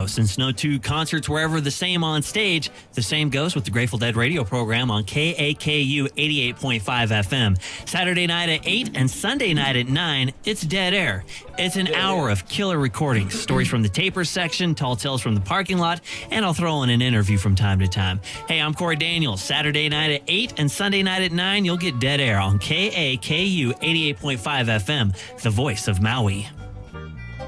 Since no two concerts were ever the same on stage, the same goes with the Grateful Dead radio program on KAKU 88.5 FM. Saturday night at 8 and Sunday night at 9, it's Dead Air. It's an hour of killer recordings, stories from the Tapers section, tall tales from the parking lot, and I'll throw in an interview from time to time. Hey, I'm Corey Daniels. Saturday night at 8 and Sunday night at 9, you'll get Dead Air on KAKU 88.5 FM, the voice of Maui.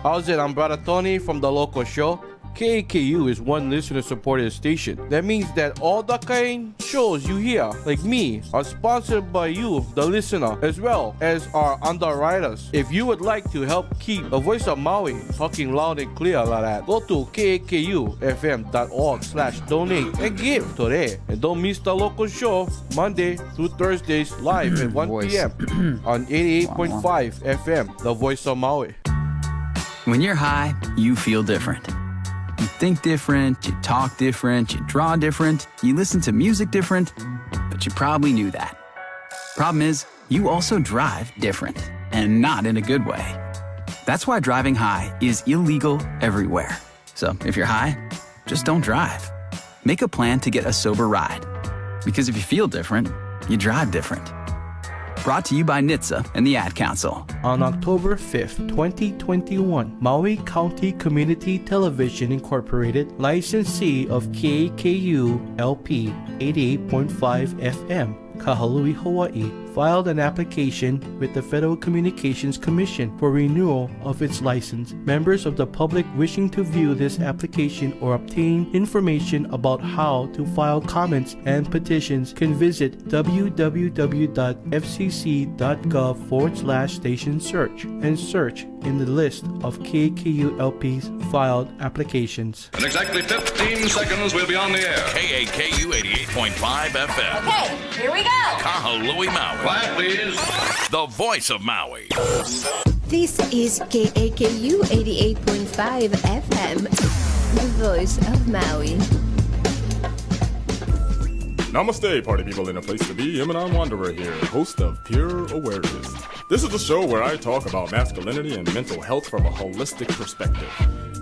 How's it? I'm Brother Tony from the local show. KAKU is one listener-supported station. That means that all the kind shows you hear, like me, are sponsored by you, the listener, as well as our underwriters. If you would like to help keep the voice of Maui talking loud and clear like that, go to kakufm.org/donate and give today. And don't miss the local show Monday through Thursdays live at 1 p.m. on 88.5 FM, the voice of Maui. When you're high, you feel different. You think different, you talk different, you draw different, you listen to music different, but you probably knew that. Problem is, you also drive different, and not in a good way. That's why driving high is illegal everywhere. So if you're high, just don't drive. Make a plan to get a sober ride. Because if you feel different, you drive different. Brought to you by NHTSA and the Ad Council. On October 5th, 2021, Maui County Community Television Incorporated, licensee of KAKU LP 88.5 FM, Kahului, Hawaii, filed an application with the Federal Communications Commission for renewal of its license. Members of the public wishing to view this application or obtain information about how to file comments and petitions can visit www.fcc.gov/station search and search in the list of KAKU-LP's filed applications. In exactly 15 seconds, we'll be on the air. KAKU 88.5 FM. Okay, here we go. Kahului, Maui. Quiet, please. The voice of Maui. This is KAKU 88.5 FM, the voice of Maui. Namaste, party people in a place to be. I'm Wanderer here, host of Pure Awareness. This is the show where I talk about masculinity and mental health from a holistic perspective.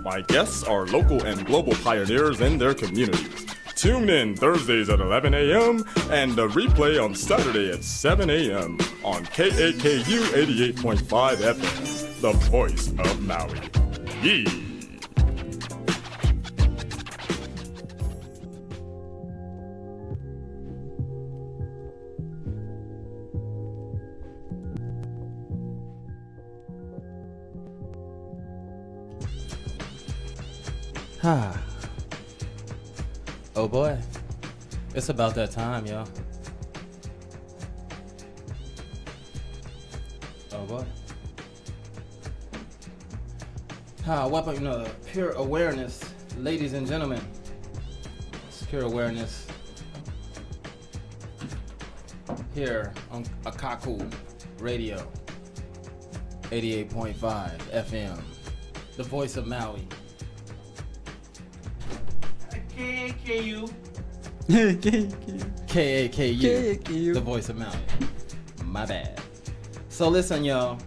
My guests are local and global pioneers in their communities. Tune in Thursdays at 11 a.m. and a replay on Saturday at 7 a.m. on KAKU 88.5 FM, the voice of Maui. Yee! Oh boy, it's about that time, y'all. Oh boy. Welcome to Pure Awareness, ladies and gentlemen. It's Pure Awareness here on Akaku Radio, 88.5 FM, the voice of Maui. KAKU. KAKU, the voice of Maui. My bad. So listen, y'all.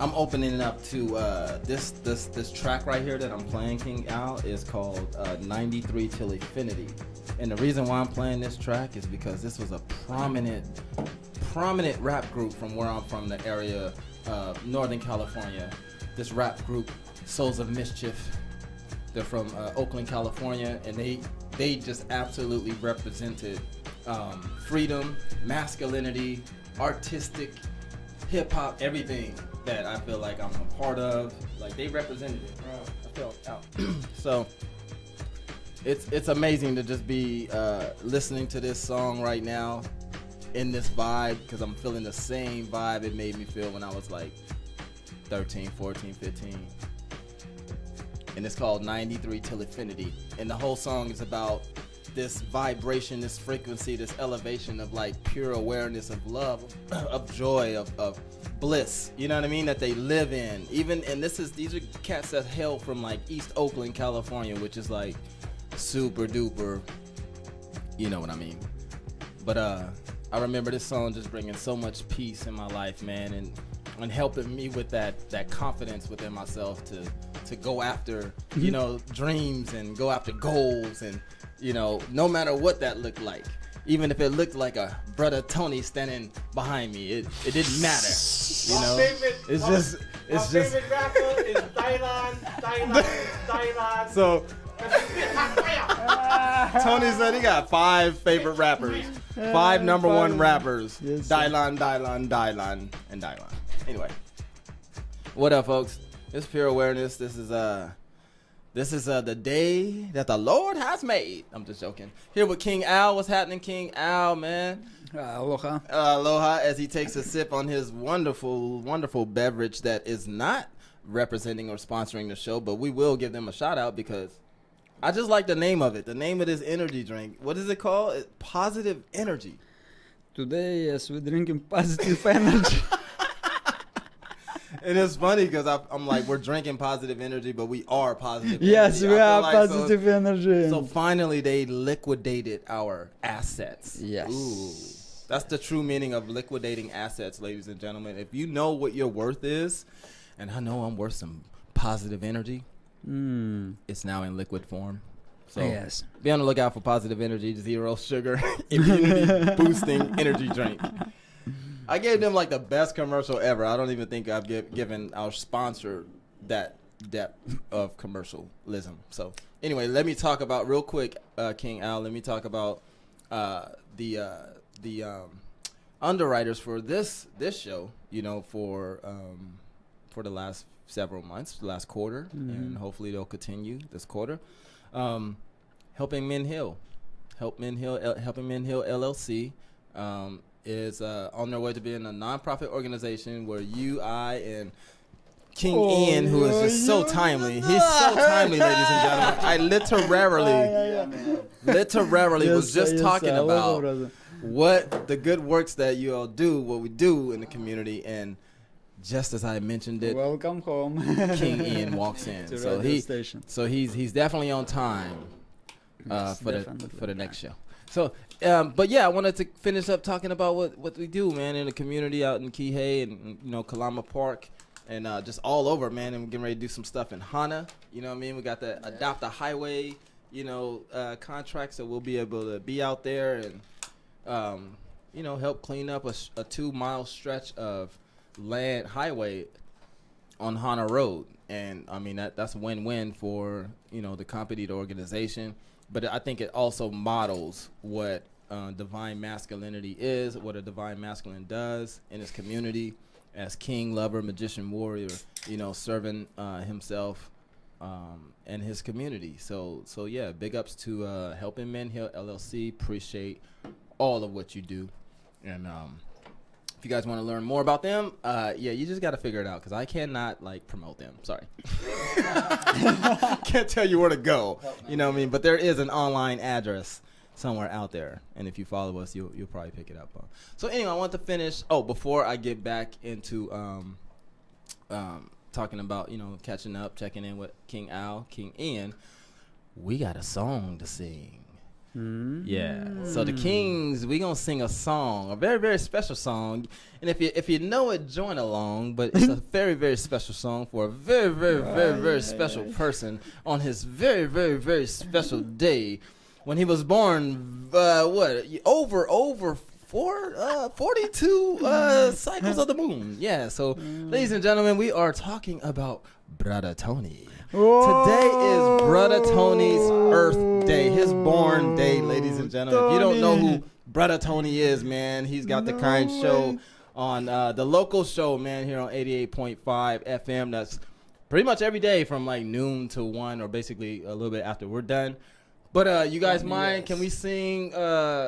I'm opening it up to this track right here that I'm playing, King Al, is called 93 Till Infinity. And the reason why I'm playing this track is because this was a prominent rap group from where I'm from, the area of Northern California. This rap group, Souls of Mischief. They're from Oakland, California, and they just absolutely represented freedom, masculinity, artistic, hip-hop, everything that I feel like I'm a part of. Like, they represented it, bro. I felt out. So it's amazing to just be listening to this song right now in this vibe, because I'm feeling the same vibe it made me feel when I was like 13, 14, 15. And it's called 93 Till Infinity. And the whole song is about this vibration, this frequency, this elevation of like pure awareness of love, of joy, of bliss. You know what I mean? That they live in. And these are cats that hail from like East Oakland, California, which is like super duper. You know what I mean? But I remember this song just bringing so much peace in my life, man, and and helping me with that confidence within myself to go after, you know, dreams and go after goals, and, you know, no matter what that looked like. Even if it looked like a brother Tony standing behind me, it didn't matter. You know, it's just. favorite rapper is Dylan. So Tony said he got 5 favorite rappers, 5 number 1 rappers. Yes, Dylan, and Dylan. Anyway, what up, folks? It's Pure Awareness. This is the day that the Lord has made. I'm just joking. Here with King Al. What's happening, King Al, man? Aloha. Aloha, as he takes a sip on his wonderful, wonderful beverage that is not representing or sponsoring the show, but we will give them a shout out because I just like the name of it. The name of this energy drink. What is it called? Positive Energy. Today, yes, we're drinking positive energy. And it's funny because I'm like, we're drinking positive energy, but we are positive Yes, energy. we I feel are like positive energy. So finally, they liquidated our assets. Yes. Ooh. That's the true meaning of liquidating assets, ladies and gentlemen. If you know what your worth is, and I know I'm worth some positive energy, it's now in liquid form. So yes. Be on the lookout for positive energy, 0 sugar, immunity boosting energy drink. I gave them like the best commercial ever. I don't even think I've given our sponsor that depth of commercialism. So anyway, let me talk about real quick, King Al. Let me talk about the underwriters for this show. You know, for the last several months, the last quarter, and hopefully they'll continue this quarter. Helping Men Heal LLC. Is on their way to being a nonprofit organization where you, I, and King Ian, who is just so timely. He's so timely, ladies and gentlemen. I literally was just talking about what the good works that you all do, what we do in the community, and just as I mentioned it, welcome home. King Ian walks in. So he's definitely on time for the next show. So, but yeah, I wanted to finish up talking about what we do, man, in the community out in Kihei and, you know, Kalama Park and just all over, man. And we're getting ready to do some stuff in Hana. You know what I mean? We got the Adopt a Highway, you know, contract, so we'll be able to be out there and, you know, help clean up a 2-mile stretch of land highway on Hana Road. And, I mean, that's a win-win for, you know, the company, the organization. But I think it also models what divine masculinity is, what a divine masculine does in his community as king, lover, magician, warrior, you know, serving himself and his community. So yeah, big ups to Helping Men Heal LLC. Appreciate all of what you do. And if you guys want to learn more about them, yeah, you just got to figure it out because I cannot like promote them. Sorry. Can't tell you where to go. You know what I mean? But there is an online address somewhere out there. And if you follow us, you'll probably pick it up. So anyway, I want to finish. Oh, before I get back into talking about, you know, catching up, checking in with King Al, King Ian, we got a song to sing. Yeah. So the Kings, we gonna sing a song, a very, very special song. And if you know it, join along. But it's a very, very special song for a very, very, very, very special person on his very, very, very special day when he was born. Over 42 cycles of the moon. Yeah. So, ladies and gentlemen, we are talking about Brother Tony. Today is Brother Tony's Earth Day, his born day, ladies and gentlemen. If you don't know who Brother Tony is, man, he's got the kind show on the local show, man, here on 88.5 FM. That's pretty much every day from like noon to 1 or basically a little bit after we're done. But you guys mind? Yes. Can we sing,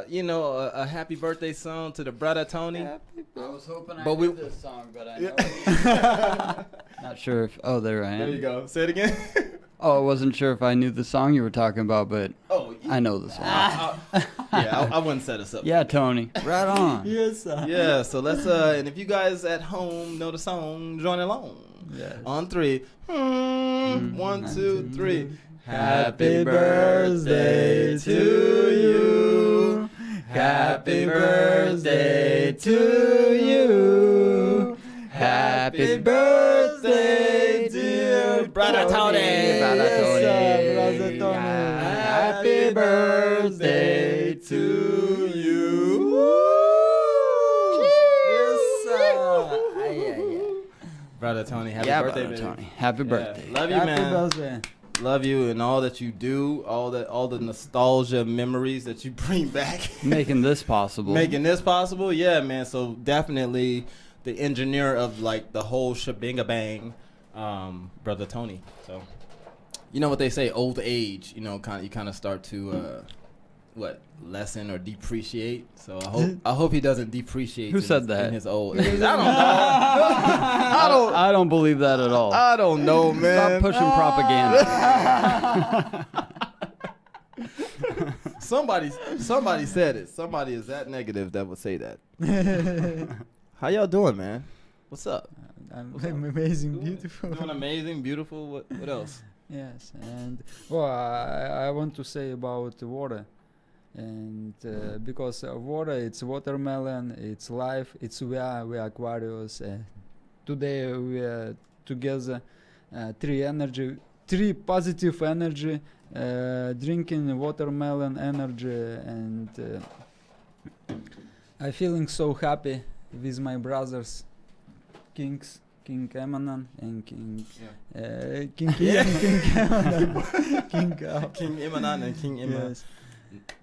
you know, a happy birthday song to the Brother Tony? I was hoping I knew this song, but I know not sure if... Oh, there I am. There you go. Say it again. I wasn't sure if I knew the song you were talking about, but I know the song. I wouldn't set us up. Yeah, Tony. Right on. Yes. Yeah, so let's... and if you guys at home know the song, join along. Yes. On 3. 1, 2, 3. Happy birthday to you. Happy birthday to you. Happy Happy birthday, dear Brother Tony. Brother Tony. Brother Tony. Happy birthday to you. Yes, Brother Tony, happy birthday, Brother baby. Tony. Happy birthday. Love you, man. Love you and all that you do, all the nostalgia memories that you bring back. Making this possible. Yeah, man. So definitely the engineer of like the whole shebang, Brother Tony. So you know what they say, old age, you kind of start to lessen or depreciate. So I hope he doesn't depreciate. Who said that? In his old age. I don't know. I don't believe that at all. I don't know, man. Stop pushing propaganda. Somebody said it. Somebody is that negative that would say that. How y'all doing, man? What's up? I'm amazing, beautiful. Doing amazing, beautiful. What else? Yes, and well, I want to say about water, and because water, it's watermelon, it's life, it's we are Aquarius. Today we are together, three positive energy, drinking watermelon energy, and I feeling so happy with my brothers, King Emanan and King Ian, King Emanan, King Emanan and King Emanan. Yes.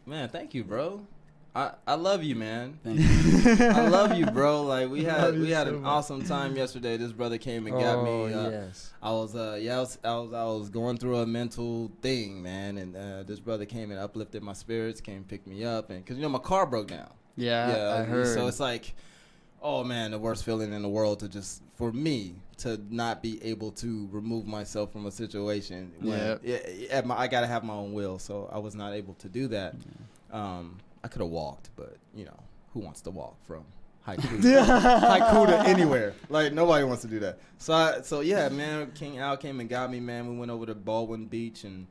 Man, thank you, bro. I love you, man. Thank you. I love you, bro. Like we had so an much. awesome time yesterday. This brother came and got me. Yes. I was going through a mental thing, man, and this brother came and uplifted my spirits, came and picked me up, and because my car broke down. Yeah, I heard. So it's like, oh man, the worst feeling in the world for me to not be able to remove myself from a situation. I gotta have my own will, so I was not able to do that. I could have walked, but who wants to walk from Haiku to anywhere? Like nobody wants to do that. So yeah, man, King Al came and got me, man. We went over to Baldwin Beach and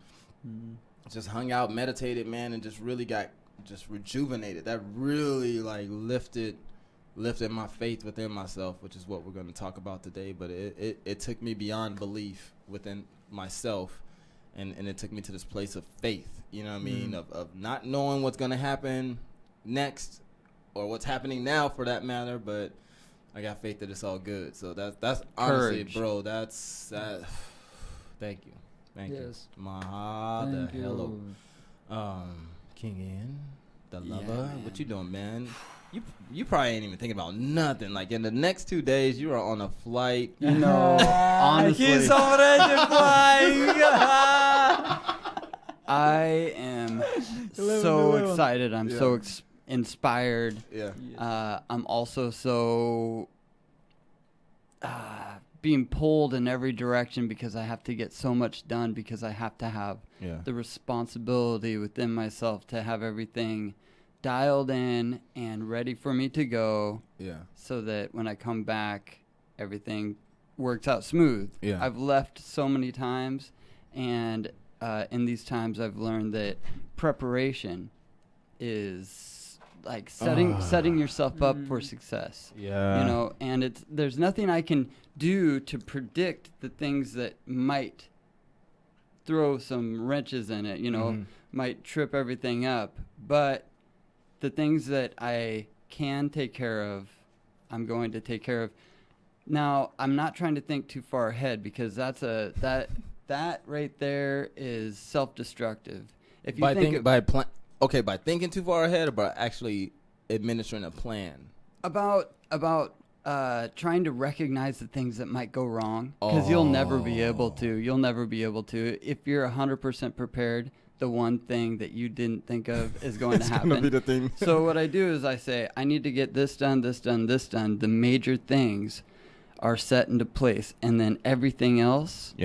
just hung out, meditated, man, and just really got just rejuvenated. That really like lifted my faith within myself, which is what we're going to talk about today. But it took me beyond belief within myself, and it took me to this place of faith. You know what I mean? Of not knowing what's going to happen next, or what's happening now for that matter. But I got faith that it's all good. So that's honestly, Courage. bro. That's that. Thank you. Thank you. Thank you. Hello. King Ian, the lover. What you doing, man? You probably ain't even thinking about nothing. Like in the next 2 days, you are on a flight. Honestly, He's already flying. I am so excited. I'm so inspired. Yeah. I'm also so being pulled in every direction because I have to get so much done, because I have to have the responsibility within myself to have everything dialed in and ready for me to go. Yeah. So that when I come back, everything works out smooth. Yeah. I've left so many times, and in these times I've learned that preparation is like setting yourself up for success. Yeah. And there's nothing I can do to predict the things that might throw some wrenches in it, might trip everything up. But the things that I can take care of, I'm going to take care of. Now, I'm not trying to think too far ahead, because that right there is self-destructive. If you by thinking too far ahead, or by actually administering a plan? About trying to recognize the things that might go wrong, because you'll never be able to. If you're 100% prepared, the one thing that you didn't think of is going to happen. It's going to be the thing. So what I do is I say, I need to get this done, this done, this done. The major things are set into place, and then everything else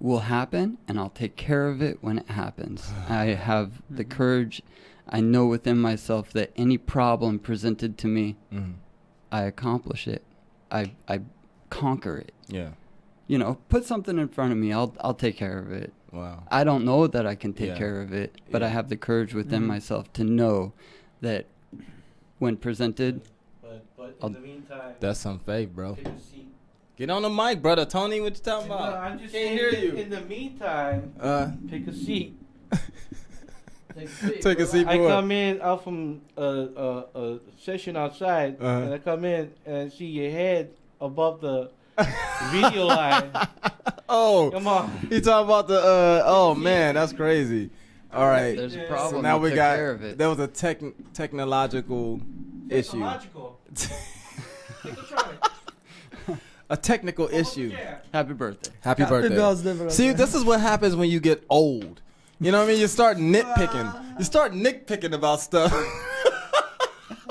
will happen, and I'll take care of it when it happens. I have the courage. I know within myself that any problem presented to me, I accomplish it. I conquer it. Yeah. Put something in front of me. I'll take care of it. Wow. I don't know that I can take care of it, but I have the courage within myself to know that when presented, But in the meantime, that's some faith, bro. Get on the mic, brother Tony. What you talking about? I'm just Can't hear you. In the meantime, pick a seat. Take a seat. I come in out from a session outside, and I come in and see your head above the video line. Oh, come on! You talking about the? Oh man, that's crazy. All right, there's a problem. So now we got. Care of it. There was a technological issue. A technical issue. Happy birthday. Happy birthday. See, this is what happens when you get old. You know what I mean? You start nitpicking. You start nitpicking about stuff.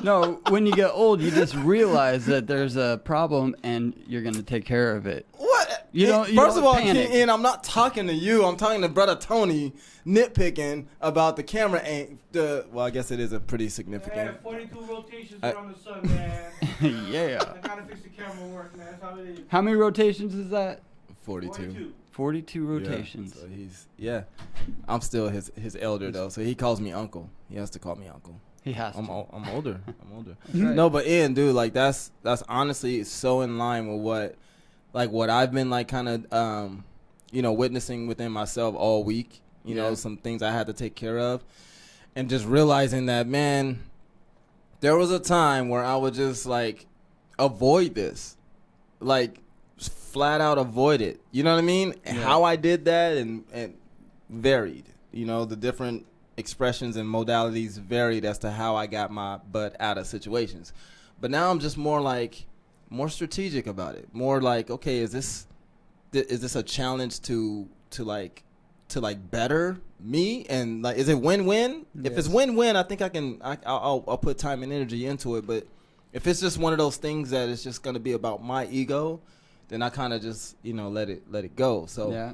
No, when you get old, you just realize that there's a problem and you're going to take care of it. What? You First of all, panic. Ian, I'm not talking to you. I'm talking to brother Tony nitpicking about the camera angle. Well, I guess it is a pretty significant. I 42 rotations around the sun, man. Yeah. I gotta fix the camera work, man. That's how it is. How many rotations is that? 42. 42 rotations. Yeah, so he's I'm still his elder though, so he calls me uncle. He has to call me uncle. He has to. I'm older. I'm older. Right. No, but Ian, dude, like that's honestly so in line with what I've been like kind of witnessing within myself all week. You know, some things I had to take care of, and just realizing that, man, there was a time where I would just like avoid this, like flat out avoid it. You know what I mean? Yeah. How I did that and varied. You know, the different expressions and modalities varied as to how I got my butt out of situations. But now I'm just more strategic about it. More like, okay, is this a challenge to better me, and like, is it win-win? Yes. If it's win-win, I think I'll put time and energy into it. But if it's just one of those things that it's just going to be about my ego, then I kind of just let it go. So yeah.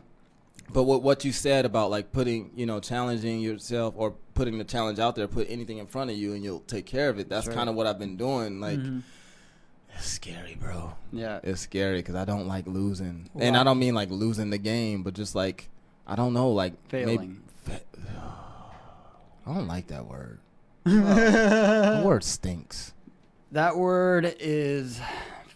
But what you said about like putting, challenging yourself or putting the challenge out there, put anything in front of you and you'll take care of it. That's kind of what I've been doing. Like, it's scary, bro. Yeah. It's scary because I don't like losing. Wow. And I don't mean like losing the game, but just like, I don't know, like failing. I don't like that word. That word stinks. That word is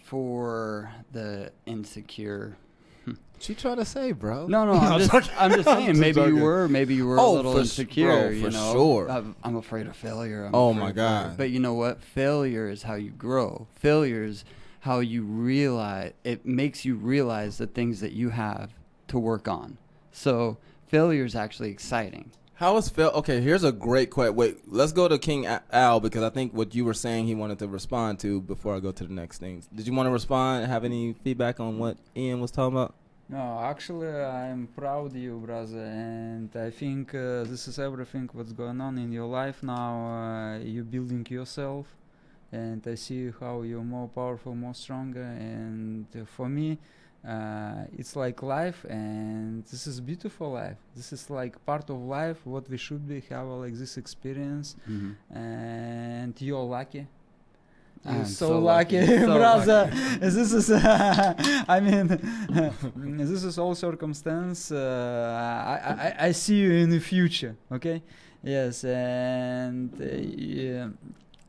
for the insecure. What you trying to say, bro? No, I'm just saying. Maybe you were a little insecure. Bro, for sure. I'm afraid of failure. My God! But you know what? Failure is how you grow. Failure is how you realize. It makes you realize the things that you have to work on. So failure is actually exciting. How is fail? Okay, here's a great question. Wait, let's go to King Al because I think what you were saying he wanted to respond to before I go to the next things. Did you want to respond? Have any feedback on what Ian was talking about? No, actually, I'm proud of you, brother, and I think this is everything what's going on in your life now. You're building yourself, and I see how you're more powerful, more stronger, and for me, it's like life, and this is beautiful life. This is like part of life, what we should be, have like this experience, and you're lucky. I'm so lucky, brother. Lucky. This is, I mean, this is all circumstance. I see you in the future, okay? Yes, and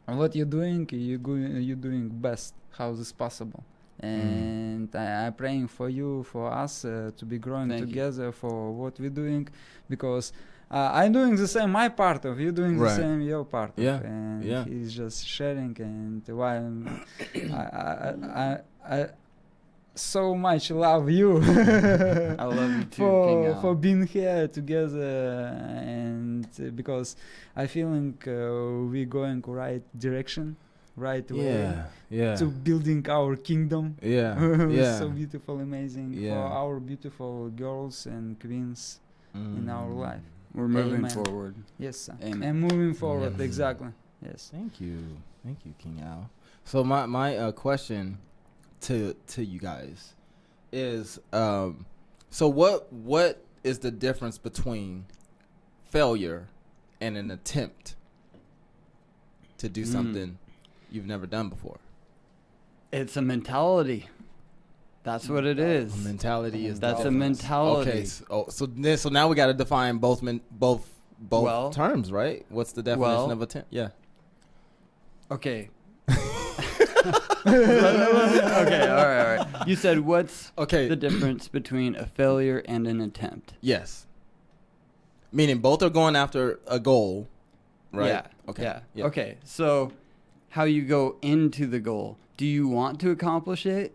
what you're doing, you're doing best. How is this possible? And I'm praying for you, for us to be growing together for what we're doing, because I'm doing the same my part of, you doing the same your part of, and he's just sharing, and why I so much love you. I love you too, for being here together, and because I feeling we're going right direction, right way to building our kingdom. So beautiful, amazing for our beautiful girls and queens in our life. We're moving forward. Yes, sir. Amen. And moving forward, exactly. Yes. Thank you, King Al. So my question to you guys is, so what is the difference between failure and an attempt to do something you've never done before? It's a mentality. That's what it is. A mentality is that's a mentality. Okay, so now we got to define both terms, right? What's the definition of attempt? Yeah. Okay. Okay, all right. You said what's Okay. the difference between a failure and an attempt? Yes. Meaning both are going after a goal, right? Yeah. Okay. Yeah. Okay. So, how you go into the goal? Do you want to accomplish it,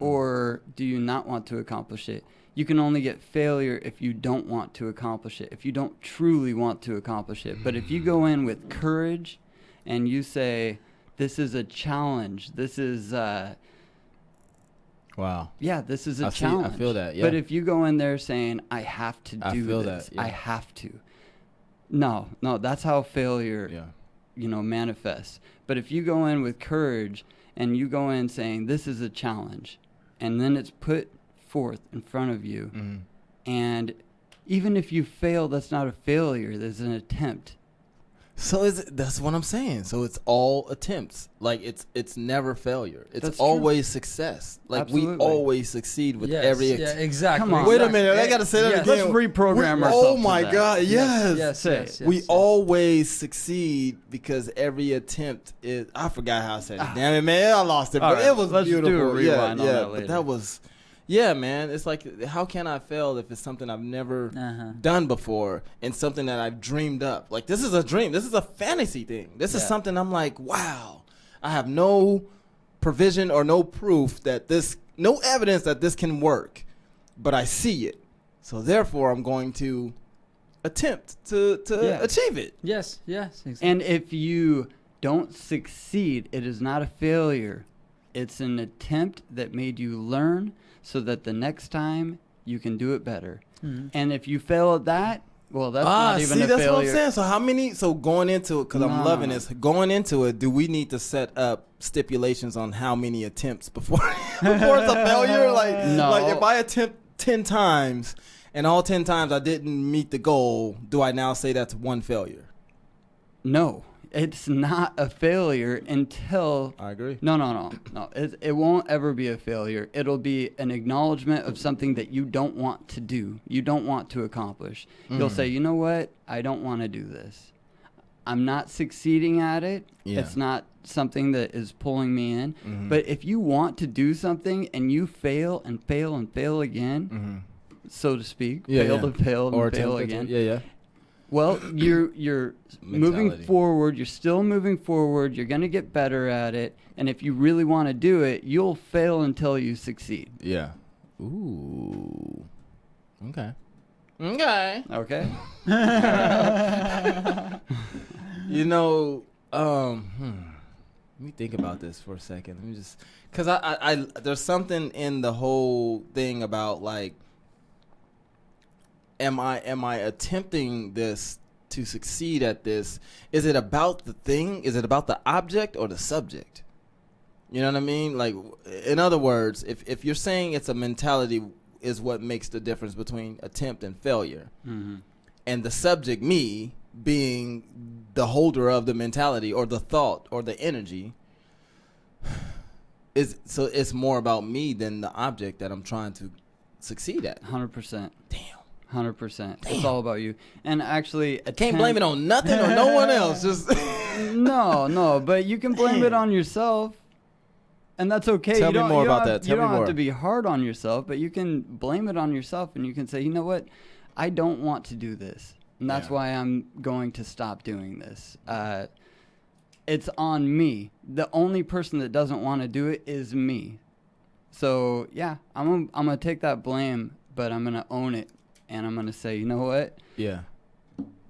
or do you not want to accomplish it? You can only get failure if you don't want to accomplish it. If you don't truly want to accomplish it. But if you go in with courage, and you say, "This is a challenge. This is." Wow. Yeah, this is a I challenge. feel that, yeah. But if you go in there saying, I have to do feel this, that, yeah. I have to. No, that's how failure, Yeah. manifests. But if you go in with courage and you go in saying, this is a challenge, and then it's put forth in front of you, Mm-hmm. and even if you fail, that's not a failure, there's an attempt. So that's what I'm saying. So it's all attempts. Like it's never failure. It's That's true. always success. Like we Absolutely. always succeed with Yes, every. yeah, exactly. Come on. Wait a minute. I gotta say that Yes. again. Let's reprogram We- ourselves Oh to my that. God! Yes. Yes. We always succeed because every attempt is. I forgot how I said it. Damn it, man! I lost it. All But right, it was let's do a beautiful. rewind yeah, on yeah. that But later. that was. Yeah, man. It's like, how can I fail if it's something I've never done before and something that I've dreamed up? Like, this is a dream. This is a fantasy thing. This is something I'm like, wow. I have no provision or no proof that no evidence that this can work, but I see it. So therefore, I'm going to attempt to achieve it. Yes. Exactly. And if you don't succeed, it is not a failure. It's an attempt that made you learn so that the next time you can do it better. Mm-hmm. And if you fail at that, well, that's not even see, a that's failure. what I'm saying. So how many? So going into it, because I'm loving No. this. Going into it, do we need to set up stipulations on how many attempts before before it's a failure? Like, No. like if I attempt 10 times and all 10 times I didn't meet the goal, do I now say that's one failure? No, it's not a failure until... I agree. No. It won't ever be a failure. It'll be an acknowledgement of something that you don't want to do. You don't want to accomplish. You'll say, you know what? I don't want to do this. I'm not succeeding at it. Yeah. It's not something that is pulling me in. But if you want to do something and you fail and fail and fail again, so to speak, fail and fail again. Yeah. Well, you're moving Mentality. forward. You're still moving forward. You're going to get better at it. And if you really want to do it, you'll fail until you succeed. Yeah. Ooh. Okay. Okay. Okay? You know, let me think about this for a second. Let me just, cause I there's something in the whole thing about like, am I attempting this to succeed at this? Is it about the thing? Is it about the object or the subject? You know what I mean? Like, in other words, if you're saying it's a mentality is what makes the difference between attempt and failure, and the subject, me, being the holder of the mentality or the thought or the energy, so it's more about me than the object that I'm trying to succeed at. 100%. Damn. 100%. It's all about you. And actually... Can't blame it on nothing or no one else. Just No, but you can blame it on yourself. And that's okay. Tell me more about that. You Tell me don't more. have to be hard on yourself, but you can blame it on yourself and you can say, you know what? I don't want to do this. And that's why I'm going to stop doing this. It's on me. The only person that doesn't want to do it is me. So, yeah, I'm gonna take that blame, but I'm going to own it. And I'm going to say, you know what? Yeah.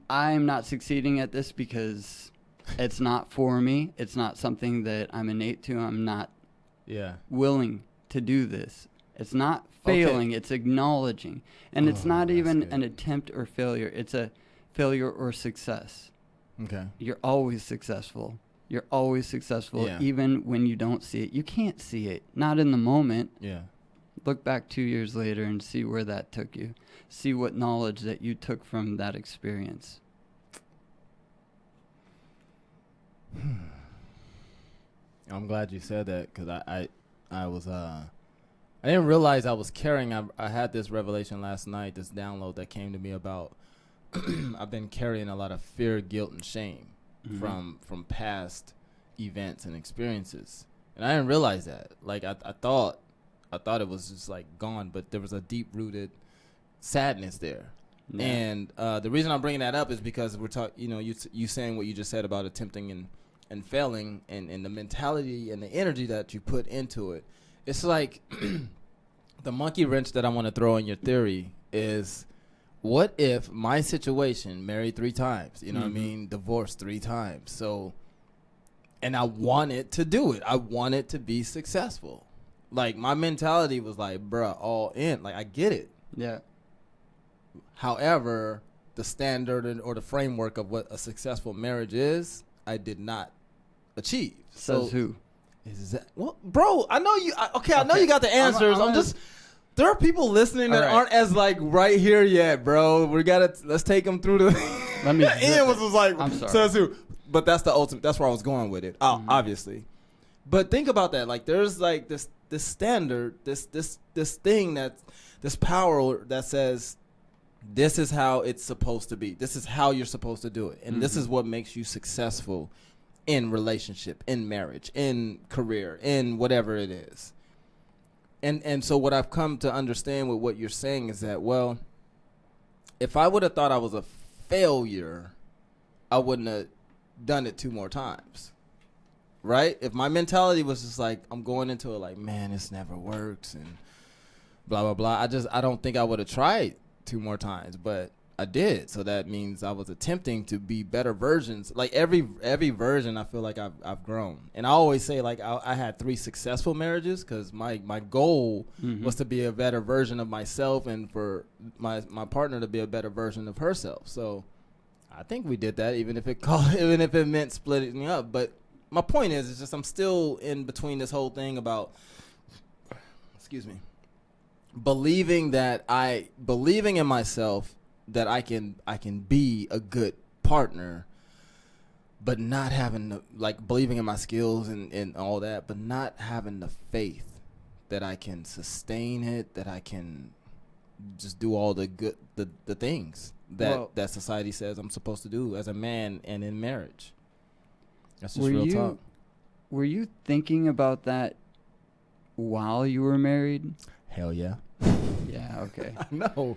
I'm not succeeding at this because it's not for me. It's not something that I'm innate to. I'm not willing to do this. It's not failing. It's acknowledging. And it's not even an attempt or failure. It's a failure or success. Okay. You're always successful. You're always successful, even when you don't see it. You can't see it. Not in the moment. Yeah. Look back 2 years later and see where that took you. See what knowledge that you took from that experience. I'm glad you said that because I was I didn't realize I was carrying. I had this revelation last night, this download that came to me about I've been carrying a lot of fear, guilt, and shame from past events and experiences, And I didn't realize that. Like I thought it was just like gone, but there was a deep rooted sadness there. Yeah. And the reason I'm bringing that up is because we're talking, you know, you saying what you just said about attempting and failing, and the mentality and the energy that you put into it. It's like the monkey wrench that I want to throw in your theory is, what if my situation, married 3 times, you know what I mean, divorced 3 times, so, and I wanted to do it. I wanted to be successful. Like, my mentality was like, bruh, all in. Like, I get it. Yeah. However, the standard or the framework of what a successful marriage is, I did not achieve. Says who? Is that, well, bro, I know you. I know you got the answers. I'm just. There are people listening that aren't as like right here yet, bro. Let's take them through the. Let me. Ian was like, I'm sorry. Says who? But that's the ultimate. That's where I was going with it. Obviously. But think about that. Like, there's like this standard, this thing this power that says, this is how it's supposed to be. This is how you're supposed to do it, and this is what makes you successful in relationship, in marriage, in career, in whatever it is. And so what I've come to understand with what you're saying is that, well, if I would have thought I was a failure, I wouldn't have done it 2 more times. Right? If my mentality was just like, I'm going into it like, man, this never works and blah, blah, blah. I don't think I would have tried 2 more times, but I did. So that means I was attempting to be better versions. Like every version, I feel like I've grown. And I always say, like, I had 3 successful marriages because my goal was to be a better version of myself and for my partner to be a better version of herself. So I think we did that, even if it meant splitting up. But my point is, it's just I'm still in between this whole thing about, excuse me, believing in myself that I can be a good partner, but not having the, like, believing in my skills and all that, but not having the faith that I can sustain it, that I can just do all the good the things that society says I'm supposed to do as a man and in marriage. That's just real talk. Were you thinking about that while you were married? Hell yeah. Yeah, okay. I know.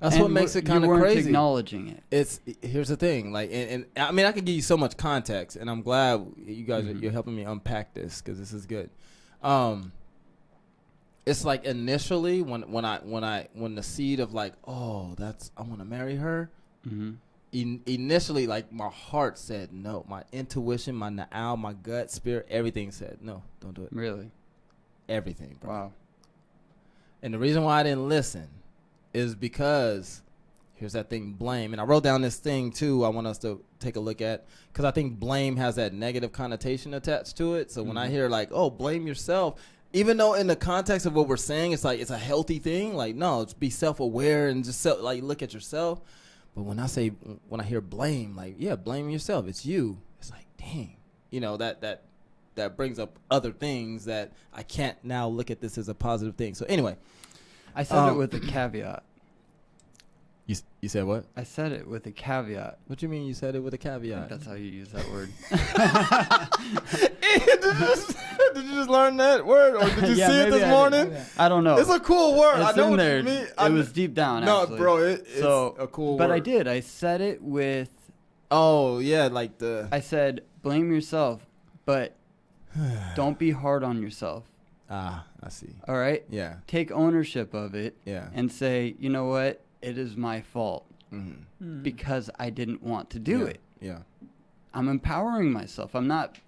That's what makes it kind of crazy. You weren't acknowledging it. Here's the thing, like, and I mean, I can give you so much context, and I'm glad you guys you're helping me unpack this because this is good. It's like initially when the seed of like, oh, I want to marry her. Initially, like, my heart said no. My intuition, my na'al, my gut, spirit, everything said no. Don't do it. Really? Everything, bro. Wow. And the reason why I didn't listen is because here's that thing, blame. And I wrote down this thing too I want us to take a look at, because I think blame has that negative connotation attached to it. So when I hear like, oh, blame yourself, even though in the context of what we're saying, it's like it's a healthy thing. Like, no, it's be self-aware and just like look at yourself. But when I hear blame, like, yeah, blame yourself. It's you. It's like, dang, you know, that brings up other things that I can't now look at this as a positive thing. So anyway, I said it with a caveat. You said what? I said it with a caveat. What do you mean you said it with a caveat? That's how you use that word. Did you just learn that word, or did you see it this morning? I don't know. It's a cool word. It's I know in what there. you mean. It was deep down, actually. No, bro, it's a cool word. But I did. I said it with... Oh, yeah, like the... I said, blame yourself, but don't be hard on yourself. Ah, I see. All right? Yeah. Take ownership of it. Yeah. And say, you know what? It is my fault because I didn't want to do it. Yeah. I'm empowering myself. I'm not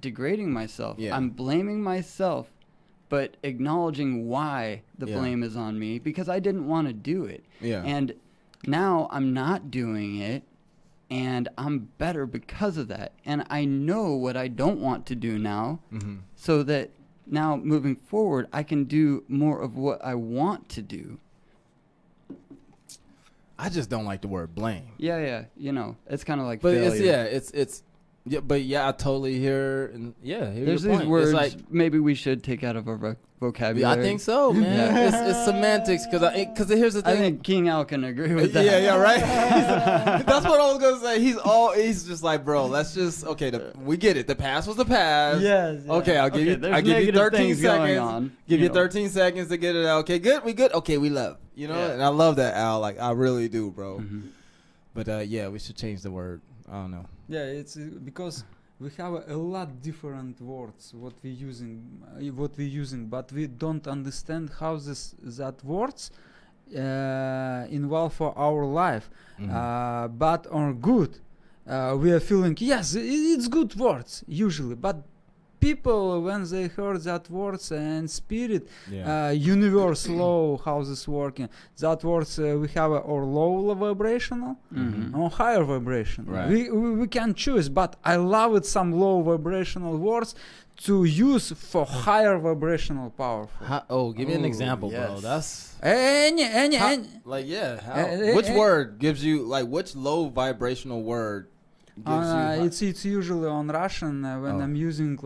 degrading myself. Yeah. I'm blaming myself, but acknowledging why the blame is on me because I didn't want to do it. Yeah. And now I'm not doing it, and I'm better because of that. And I know what I don't want to do now, so that now moving forward, I can do more of what I want to do. I just don't like the word blame. Yeah. You know, it's kind of like but failure. I totally hear and hear There's your these point. words It's like, maybe we should take out of our vocabulary. I think so, man. It's semantics because here's the thing. I think King Al can agree with that. Yeah, right. That's what I was gonna he's just like, bro, let's just we get it. The pass was the pass. Yes. Yeah. Okay, I'll give you 13 seconds. Give you 13 seconds to get it out. Okay, good. We good. Okay, we love. And I love that, Al. Like I really do, bro. Mm-hmm. But we should change the word. I don't know. Yeah, it's because we have a lot different words what we using, but we don't understand how that words involve for our life, bad or good. We are feeling yes, it's good words usually, but people when they heard that words and spirit, universe law, how this working, that words we have or low vibrational or higher vibrational. Right. We can choose, but I love it some low vibrational words to use for higher vibrational powerful. Give me an example, bro. That's any which word gives you which low vibrational word gives you it's usually on Russian when I'm using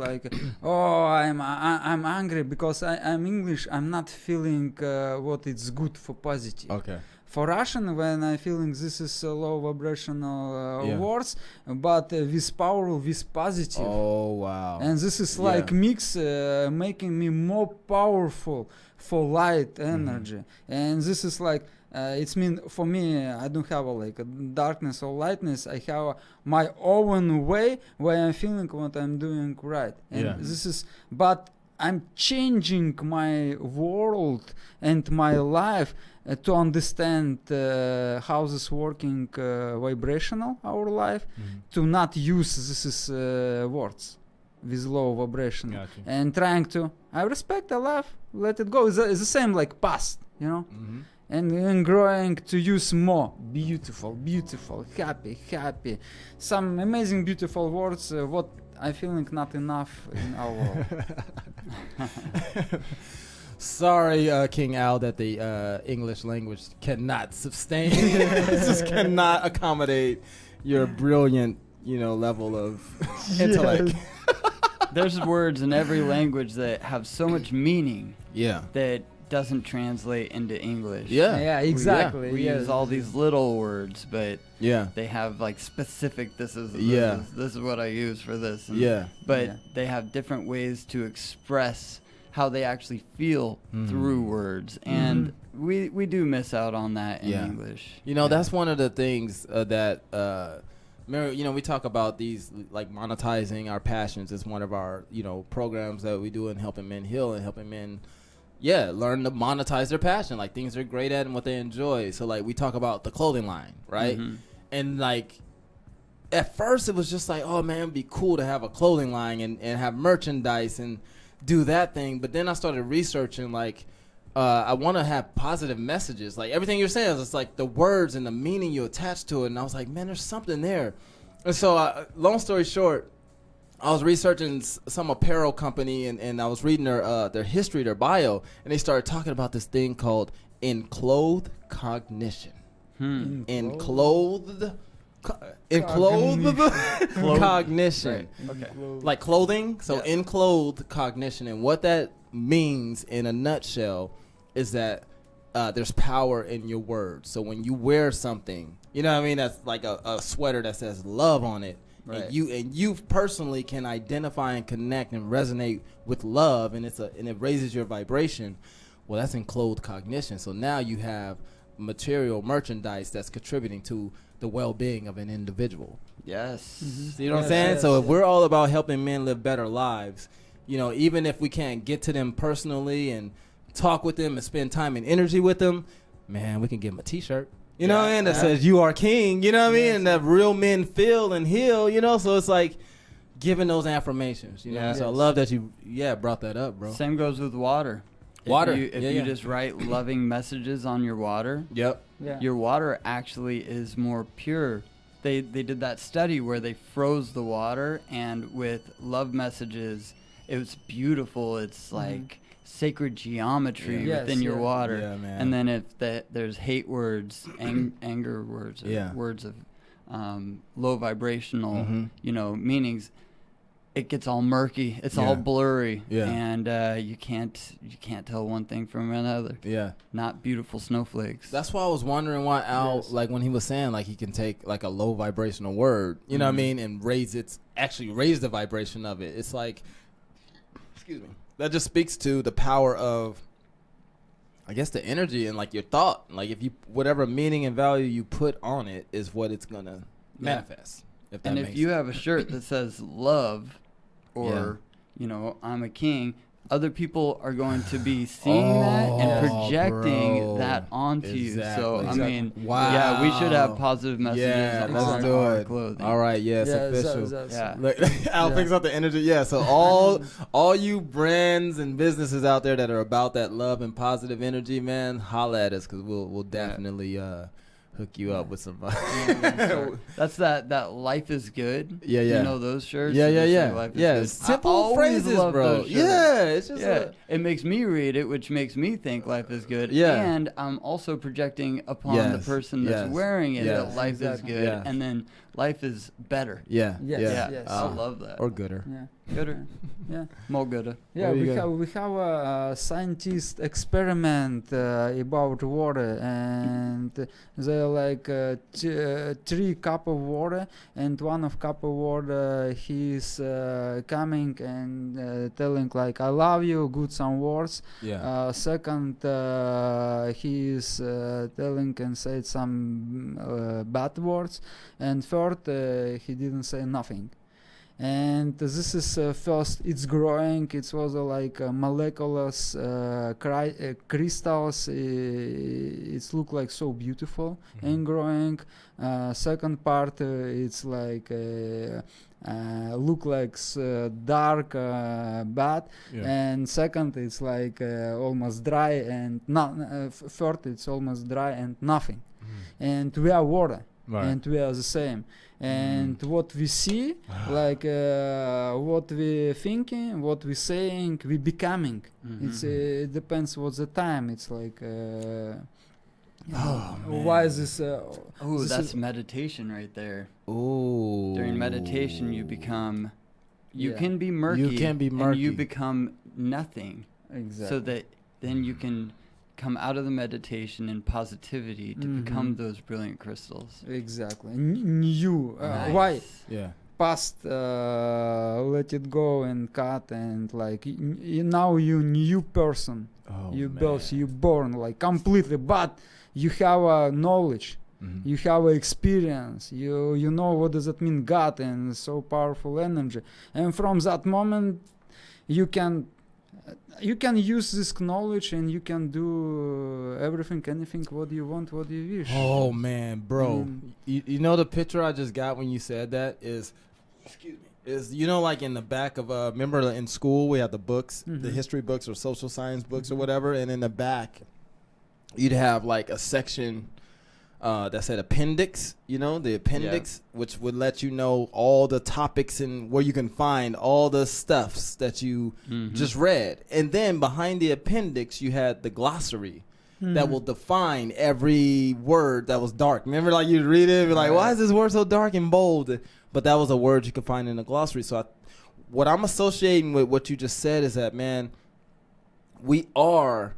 I'm angry because I'm English. I'm not feeling what it's good for positive. Okay. For Russian, when I'm feeling this is low vibrational words, but with power, with positive. Oh wow! And this is mix, making me more powerful for light energy. And this is it's mean for me. I don't have a darkness or lightness. I have my own way where I'm feeling what I'm doing right. And this is, but I'm changing my world and my life to understand how this working vibrational our life, to not use this words with low vibration. Gotcha. And trying to I respect, I love, let it go. It's the same like past, and growing to use more beautiful, happy, some amazing beautiful words. What I feeling not enough in our world. Sorry, King Al, that the English language cannot sustain. It just cannot accommodate your brilliant, level of intellect. There's words in every language that have so much meaning. Yeah. That doesn't translate into English. Yeah, exactly. We use all these little words, but yeah, they have specific. This is what I use for this. But they have different ways to express how they actually feel through words, and we do miss out on that in English. That's one of the things that we talk about these monetizing our passions. It's one of our programs that we do in helping men heal and helping men learn to monetize their passion, things they're great at and what they enjoy. So we talk about the clothing line, right? And at first it was just oh man, it'd be cool to have a clothing line and have merchandise and do that thing. But then I started researching I want to have positive messages. Everything you're saying is the words and the meaning you attach to it. And I was man, there's something there. And so long story short, I was researching some apparel company and I was reading their history, their bio, and they started talking about this thing called enclothed cognition. Enclothed cognition. Right. Okay. Like clothing, so enclothed cognition. And what that means in a nutshell is that there's power in your words. So when you wear something, that's a sweater that says love on it, right, and you personally can identify and connect and resonate with love, and it raises your vibration. Well, that's enclosed cognition. So now you have material merchandise that's contributing to the well-being of an individual. Yes. You know what I'm saying? So if we're all about helping men live better lives, even if we can't get to them personally and talk with them and spend time and energy with them, man, we can give them a t-shirt. You know what I mean? That says "You are king." You know what I mean? And that real men feel and heal. So it's giving those affirmations. So I love that you brought that up, bro. Same goes with water. If you just write loving messages on your water, your water actually is more pure. They did that study where they froze the water, and with love messages, it was beautiful. It's sacred geometry within your water. Yeah, man. And then if there's hate words, anger words, or words of low vibrational, meanings, it gets all murky. It's all blurry. Yeah. And you can't tell one thing from another. Yeah. Not beautiful snowflakes. That's why I was wondering why Al, like when he was saying like he can take like a low vibrational word, you know what I mean, and raise the vibration of it. It's like, excuse me, that just speaks to the power of, I guess, the energy and like your thought. Like if you, whatever meaning and value you put on it is what it's gonna manifest. If that and makes if you sense. have a shirt that says love, or you know, I'm a king, other people are going to be seeing that and projecting that onto you. So I mean, yeah, we should have positive messages on our clothing. All right, yes, official. Yeah. Look, Al picks up the energy. Yeah, so all you brands and businesses out there that are about that love and positive energy, man, holla at us because we'll definitely hook you up with some. That's that life is good. Yeah. You know those shirts. Yeah. Simple phrases, bro. Yeah, it's just it makes me read it, which makes me think life is good. Yeah. And I'm also projecting upon the person that's wearing it that life is good, and then life is better. Yeah. Yes. I love that. Or gooder. Yeah. Gooder. Yeah. More gooder. Yeah, we have a scientist experiment about water, and they're like 3 cup of water, and one of cup of water he's coming and telling like I love you, good some words. Yeah. Second, he's telling and said some bad words, and third, he didn't say nothing. And this is first, it's growing, it was like molecules, crystals, it's look like so beautiful and growing. Second part, it's like look like dark, bad, and second it's like almost dry and third it's almost dry and nothing. And we are water, and we are the same. And what we see, like what we thinking, what we saying, we becoming. It depends what's the time. It's like why is this? That's meditation right there. Ooh. During meditation, you become, you can be murky. You can be murky. And you become nothing. Exactly. So that then you can come out of the meditation and positivity to become those brilliant crystals. Exactly. New. Why? Yeah. Past, let it go and cut, and like now you new person. You born like completely, but you have a knowledge. You have a experience. You know what does it mean, God, and so powerful energy. And from that moment, you can use this knowledge and you can do everything, anything, what you want, what you wish. Oh man, bro, you know the picture I just got when you said that is, excuse me, is you know like in the back of remember in school we had the books, the history books or social science books or whatever, and in the back you'd have like a section that said appendix, you know, the appendix, which would let you know all the topics and where you can find all the stuffs that you just read. And then behind the appendix, you had the glossary that will define every word that was dark. Remember, like you'd read it and be like, why is this word so dark and bold? But that was a word you could find in the glossary. So what I'm associating with what you just said is that, man, we are...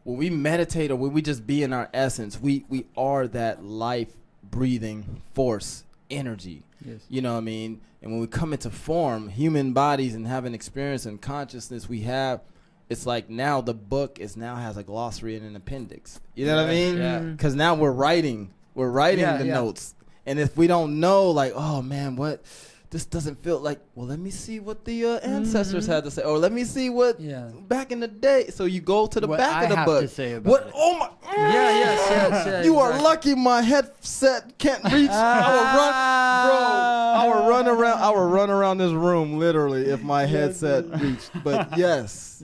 when we meditate or when we just be in our essence, we are that life-breathing force, energy. Yes. You know what I mean? And when we come into form, human bodies and have an experience and consciousness we have, it's like now the book has a glossary and an appendix. You know what I mean? Yeah. Because now we're writing the notes. And if we don't know, like, oh, man, what... this doesn't feel like, well, let me see what the ancestors had to say, or let me see what back in the day. So you go to the back of the book. To say about it. Oh my! Yes. You are lucky my headset can't reach. I would run around this room literally if my headset reached. But yes,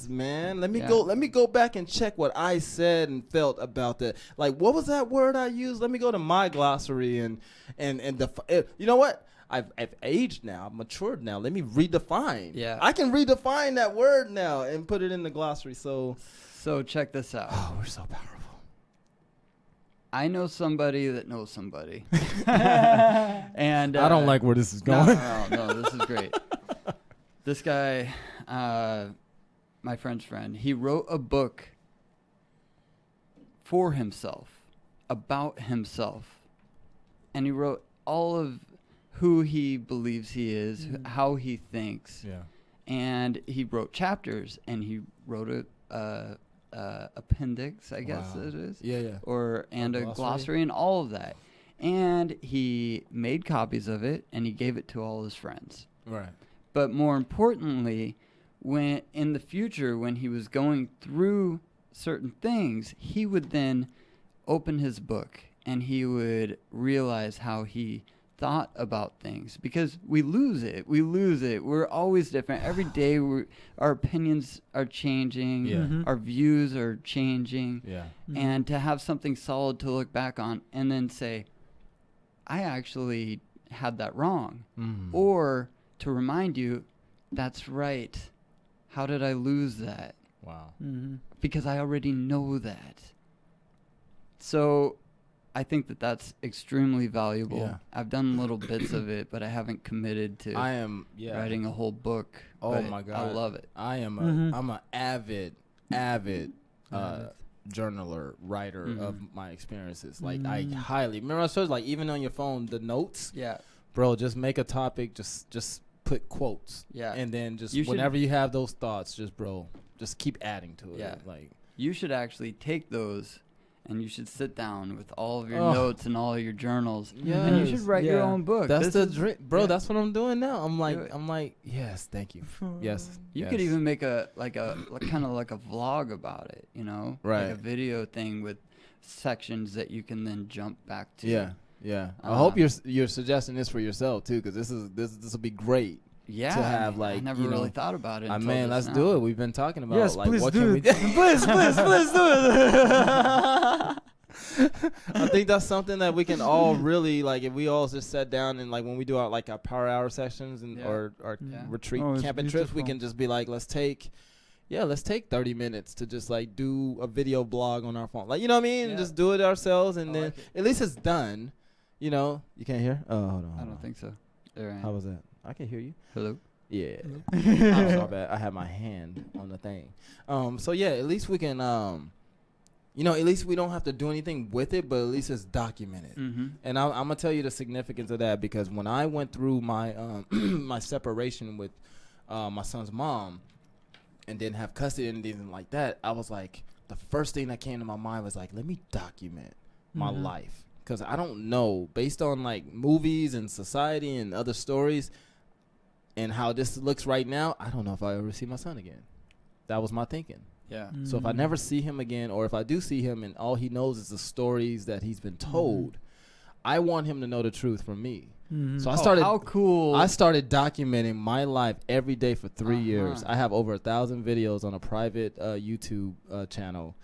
man. Let me go back and check what I said and felt about that. Like, what was that word I used? Let me go to my glossary and you know what? I've aged now. I've matured now. Let me redefine. Yeah. I can redefine that word now and put it in the glossary. So check this out. Oh, we're so powerful. I know somebody that knows somebody. And I don't like where this is going. No, this is great. This guy, my friend's friend, he wrote a book for himself, about himself. And he wrote all of who he believes he is, how he thinks. Yeah. And he wrote chapters, and he wrote a appendix, I guess it is. Yeah. And a glossary and all of that. And he made copies of it, and he gave it to all his friends. Right. But more importantly, when in the future, when he was going through certain things, he would then open his book, and he would realize how he thought about things, because we lose it. We're always different. Every day our opinions are changing. Yeah. Our views are changing. Yeah. And to have something solid to look back on and then say, I actually had that wrong. Or to remind you, that's right. How did I lose that? Wow. Because I already know that. So I think that that's extremely valuable. Yeah. I've done little bits of it, but I haven't committed to writing a whole book. Oh my God. I love it. I am I'm an avid journaler, writer of my experiences. Like I highly remember I said, like, even on your phone, the notes. Yeah. Bro, just make a topic, just put quotes. Yeah. And then just You whenever you have those thoughts, just keep adding to it. Yeah. Like, you should actually take those and you should sit down with all of your notes and all of your journals. And you should write your own book. That's the dream, bro. That's what I'm doing now. I'm like, yes, thank you. Yes. You could even make a kind of like a vlog about it, you know? Right. Like a video thing with sections that you can then jump back to. Yeah. I hope you're suggesting this for yourself too, because this will be great. Yeah, to have, like, I never really thought about it. Man, let's do it. We've been talking about Yes, like please what do can we it. do. Please do it. I think that's something that we can all really, like, if we all just sat down and, like, when we do our power hour sessions and or our retreat camping trips, we can just be like, let's take 30 minutes to just like do a video blog on our phone, like, you know what I mean? Just do it ourselves, and then at least it's done. You know, you can't hear? Oh, hold on. I don't think so. There I am. How was that? I can hear you. Hello. Yeah. I'm sorry, bad. I have my hand on the thing. So yeah, at least we can at least we don't have to do anything with it, but at least it's documented. And I'm gonna tell you the significance of that, because when I went through my my separation with my son's mom and didn't have custody and anything like that, I was like, the first thing that came to my mind was like, let me document my life, because I don't know, based on like movies and society and other stories and how this looks right now, I don't know if I ever see my son again. That was my thinking. Yeah. So if I never see him again, or if I do see him and all he knows is the stories that he's been told, I want him to know the truth from me. So I started. How cool! I started documenting my life every day for 3 years. I have over 1,000 videos on a private YouTube channel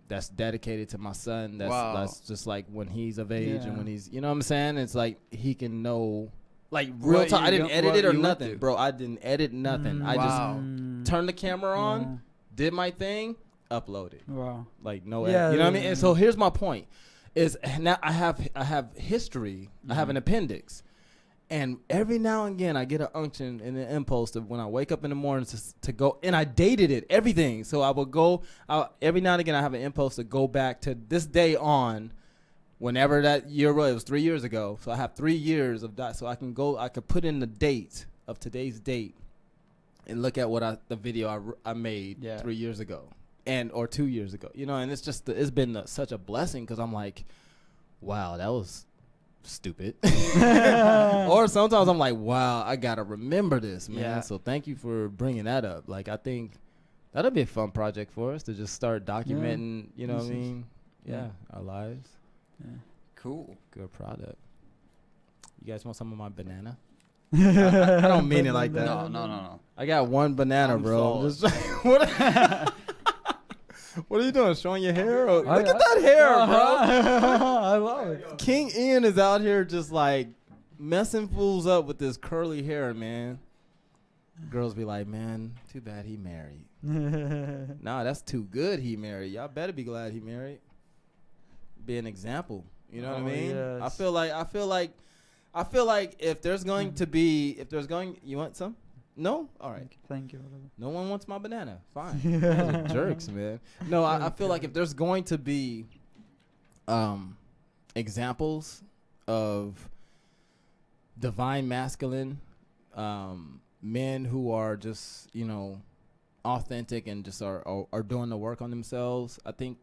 that's dedicated to my son. That's just like when he's of age and when he's, you know what I'm saying? It's like he can know. Like real time. I didn't edit it or nothing, bro. I didn't edit nothing. I just turned the camera on, did my thing, uploaded. Wow. Like no edit. You know what I mean? And so here's my point: is now I have history. I have an appendix, and every now and again I get an unction and an impulse to, when I wake up in the morning, to go, and I dated it, everything. So I would go every now and again. I have an impulse to go back to this day on. Whenever that year was, it was 3 years ago. So I have 3 years of that. So I could put in the date of today's date and look at the video I made 3 years ago or 2 years ago. You know, and it's just, it's been such a blessing, because I'm like, wow, that was stupid. Or sometimes I'm like, wow, I got to remember this, man. Yeah. So thank you for bringing that up. Like, I think that'll be a fun project for us to just start documenting, you know what I mean? Yeah, our lives. Yeah. Cool. Good product. You guys want some of my banana? I don't mean it like that. No. I got one banana, bro. Just, what are you doing? Showing your hair? Look at that hair, bro. I love it. King Ian is out here just like messing fools up with this curly hair, man. Girls be like, man, too bad he married. Nah, that's too good he married. Y'all better be glad he married. be an example. You know what I Oh, mean? yes. I feel like if there's going to be, you want some? No? All right. Thank you. brother. No one wants my banana. Fine. You guys are jerks, man. No, I feel like if there's going to be examples of divine masculine men who are just, authentic and just are doing the work on themselves, I think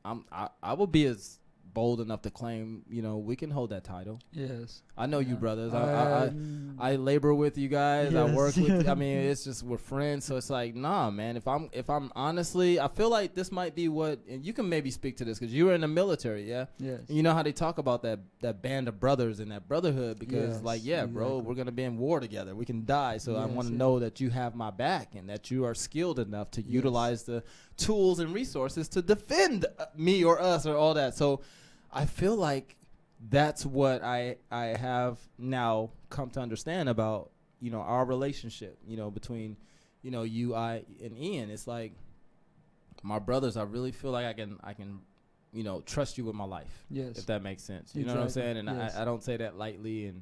I will be as bold enough to claim, we can hold that title. Yes. I know you Yeah. brothers. I labor with you guys. I Yes. work with. I mean, it's just we're friends. So it's like, nah, man. If I'm honestly, I feel like this might be what. And you can maybe speak to this because you were in the military, yeah. Yes. You know how they talk about that band of brothers and that brotherhood because, Yes, bro, exactly. we're gonna be in war together. We can die. So I Yes, want to yeah. know that you have my back and that you are skilled enough to utilize the tools and resources to defend me or us or all that. So I feel like that's what I have now come to understand about, our relationship, between, you, I, and Ian. It's like my brothers, I really feel like I can, trust you with my life. Yes. If that makes sense. You know what I'm Exactly. saying? And Yes. I don't say that lightly.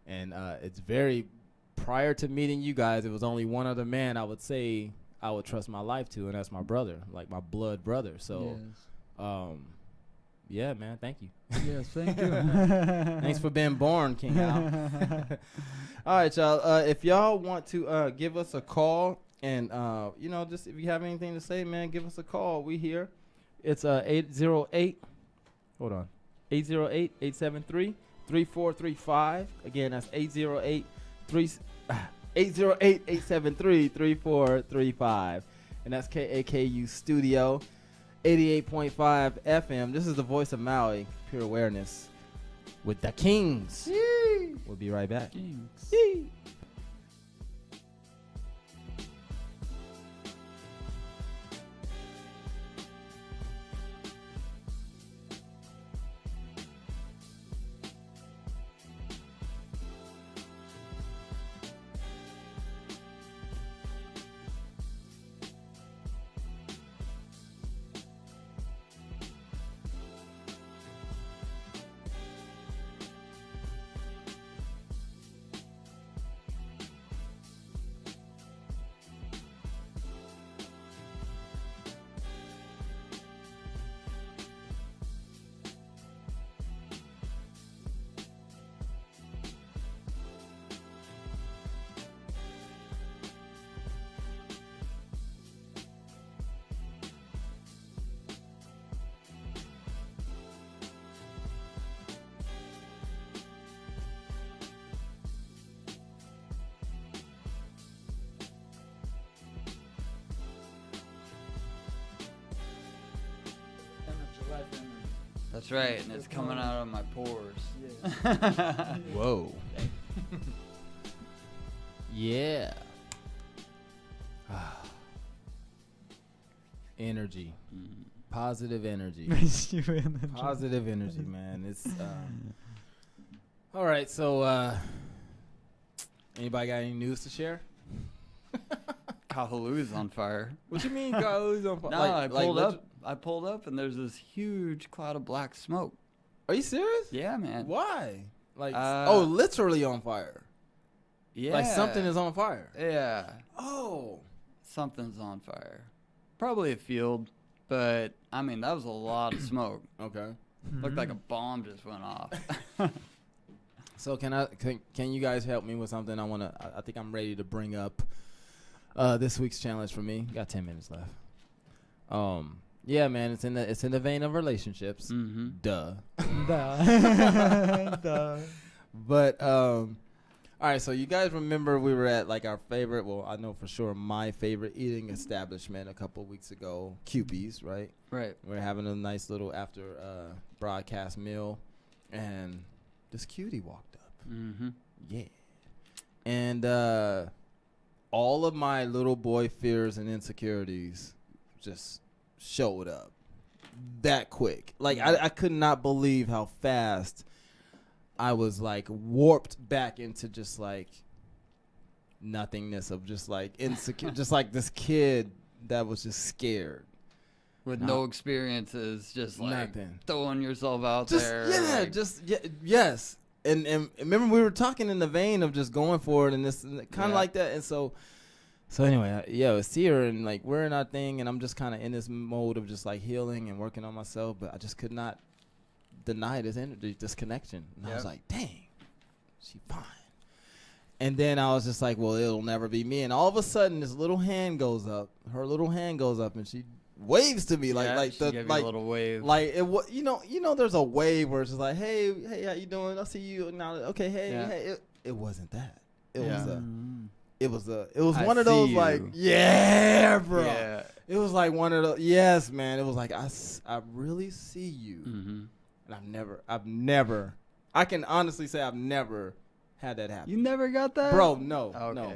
And it's very, prior to meeting you guys, it was only one other man I would say I would trust my life to, and that's my brother, like my blood brother. So, Yes. yeah, man, thank you. Yes, thank you. Thanks for being born, King Al. All right, y'all. If y'all want to give us a call and, just if you have anything to say, man, give us a call. We here. It's 808. Hold on. 808-873-3435. Again, that's 808-873-3435. And that's KAKU Studio. 88.5 FM. This is the voice of Maui, Pure Awareness, with the Kings. We'll be right back. Kings. That's right, and it's coming out of my pores. Whoa. Yeah. Energy. Positive energy. Positive energy, man. It's all right, so anybody got any news to share? Kahulu's on fire. What you mean Kahulu's on fire? No, I pulled up and there's this huge cloud of black smoke. Are you serious? Yeah, man. Why? Like literally on fire. Yeah. Like something is on fire. Yeah. Oh. Something's on fire. Probably a field, but I mean that was a lot of smoke. Okay. Looked like a bomb just went off. So can you guys help me with something? I think I'm ready to bring up this week's challenge for me. Got 10 minutes left. Yeah, man, it's in the vein of relationships. Mm-hmm. Duh. Duh. But all right, so you guys remember we were at like our favorite, well, I know for sure my favorite eating establishment a couple of weeks ago, Cupie's, right? Right. We're having a nice little after broadcast meal, and this cutie walked up. Mm-hmm. Yeah. And all of my little boy fears and insecurities just showed up that quick. Like, I could not believe how fast I was, like, warped back into just, like, nothingness of just, like, insecure. Just like this kid that was just scared. with no experiences, just like Nothing. throwing yourself out Just there. yeah, like, just yes. And remember we were talking in the vein of just going for it and this kind of like that. And so anyway, it's here and like we're in our thing and I'm just kind of in this mode of just like healing and working on myself, but I just could not deny this energy, this connection. And I was like, dang, she fine. And then I was just like, well, it'll never be me. And all of a sudden, this little hand goes up. Her little hand goes up, and she waves to me like she gave you a little wave. Like it was, you know, there's a wave where it's just like, hey, how you doing? I see you now. Okay, hey. It wasn't that. It was one of those like, yeah, bro. Yeah. It was like one of those. Yes, man. It was like I really see you, and I've never. I can honestly say I've never had that happen. You never got that? Bro, no. Okay. No.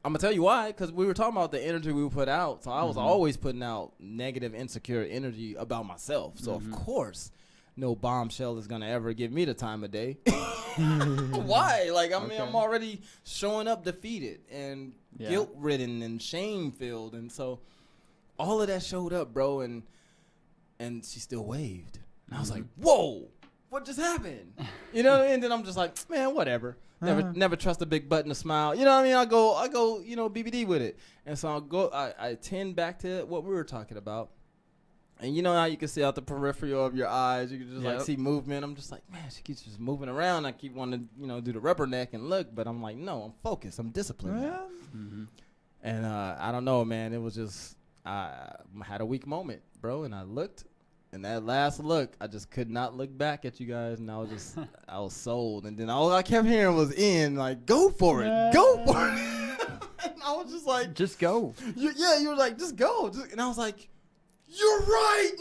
I'm going to tell you why, because we were talking about the energy we put out. So I was always putting out negative, insecure energy about myself. So, of course, no bombshell is going to ever give me the time of day. Why? Like, I mean, I'm already showing up defeated and guilt-ridden and shame-filled. And so all of that showed up, bro, and she still waved. And I was like, whoa. What just happened? You know what I mean? And then I'm just like, man, whatever. Never trust a big button to smile. You know what I mean? I go, BBD with it. And so I tend back to what we were talking about. And you know how you can see out the peripheral of your eyes, you can just like see movement. I'm just like, man, she keeps just moving around. I keep wanting to, do the rubberneck and look, but I'm like, no, I'm focused. I'm disciplined now. And I don't know, man. It was just, I had a weak moment, bro. And I looked. And that last look, I just could not look back at you guys, and I was sold. And then all I kept hearing was like, go for it, go for it. And I was just like, just go. You were like, just go. And I was like, you're right.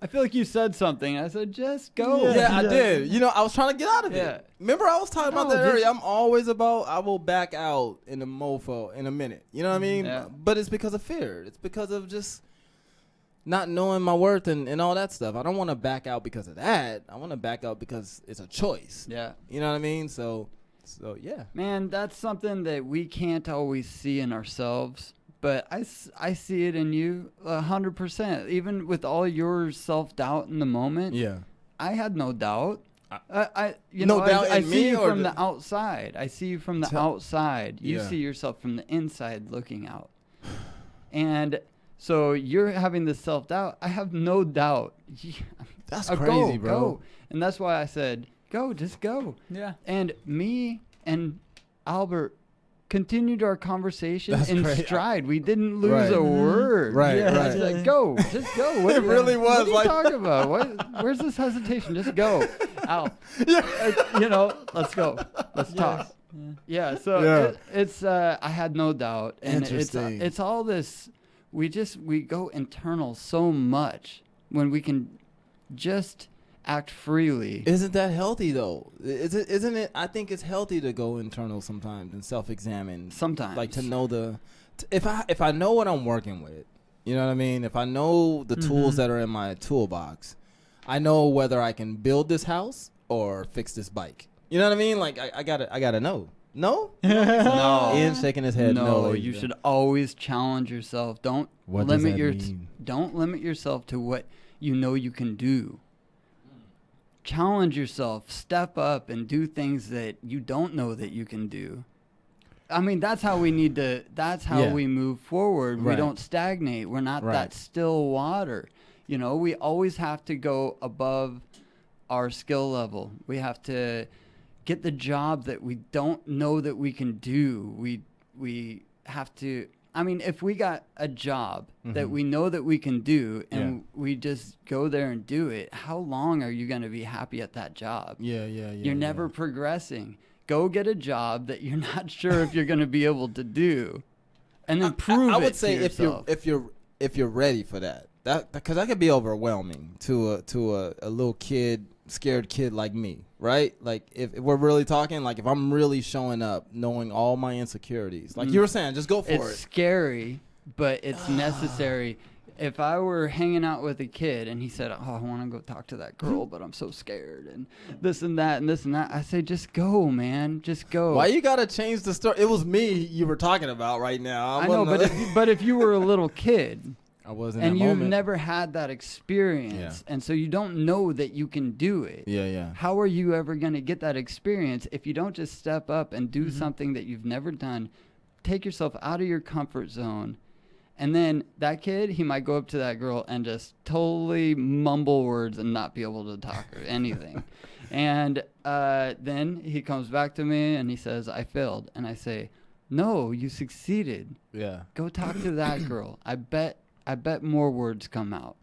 I feel like you said something. I said, just go. Yeah, I did. I was trying to get out of it. Remember, I was talking about that earlier. I'm always about, I will back out in a mofo in a minute. You know what I mean? Yeah. But it's because of fear. It's because of just not knowing my worth and all that stuff. I don't want to back out because of that. I want to back out because it's a choice. Yeah. You know what I mean? So yeah. Man, that's something that we can't always see in ourselves. But I see it in you 100%. Even with all your self-doubt in the moment. Yeah. I had no doubt. Doubt I in see me you or from the outside. I see you from the outside. You see yourself from the inside looking out. And so you're having this self-doubt. I have no doubt. That's crazy, bro. Go. And that's why I said, go, just go. Yeah. And me and Albert continued our conversation in stride. We didn't lose a word. Right, right. It's like, go, just go. It really was. What are you talking about? Where's this hesitation? Just go. Al, let's go. Let's talk. Yeah, so it's I had no doubt. And it's all this, we go internal so much when we can just act freely. Isn't that healthy though? Isn't it? I think it's healthy to go internal sometimes and self-examine. Sometimes, like to know if I know what I'm working with, you know what I mean. If I know the tools that are in my toolbox, I know whether I can build this house or fix this bike. You know what I mean? Like I gotta know. No, no. Ian's shaking his head. No, you should always challenge yourself. Don't limit yourself to what you know you can do. Challenge yourself, step up and do things that you don't know that you can do. I mean, that's how we move forward. Right. We don't stagnate. We're not that still water. We always have to go above our skill level. We have to get the job that we don't know that we can do. We have to, if we got a job that we know that we can do and we just go there and do it, how long are you going to be happy at that job? Yeah. You're never progressing. Go get a job that you're not sure if you're going to be able to do, and then prove it. I would say to yourself. if you're ready for that, because that could be overwhelming to a little kid, scared kid like me, right? Like if we're really talking, like if I'm really showing up knowing all my insecurities, like you were saying, just go for it. It's scary, but it's necessary. if I were hanging out with a kid and he said, "Oh, I want to go talk to that girl, but I'm so scared," and this and that and this and that, I say, just go, man, just go. Why you gotta change the story? It was me you were talking about right now. I know, but if you were a little kid, I wasn't. And you've never had that experience, and so you don't know that you can do it. Yeah. How are you ever going to get that experience if you don't just step up and do something that you've never done? Take yourself out of your comfort zone. And then that kid, he might go up to that girl and just totally mumble words and not be able to talk or anything. And then he comes back to me and he says, "I failed." And I say, "No, you succeeded. Yeah. Go talk to that girl. I bet more words come out,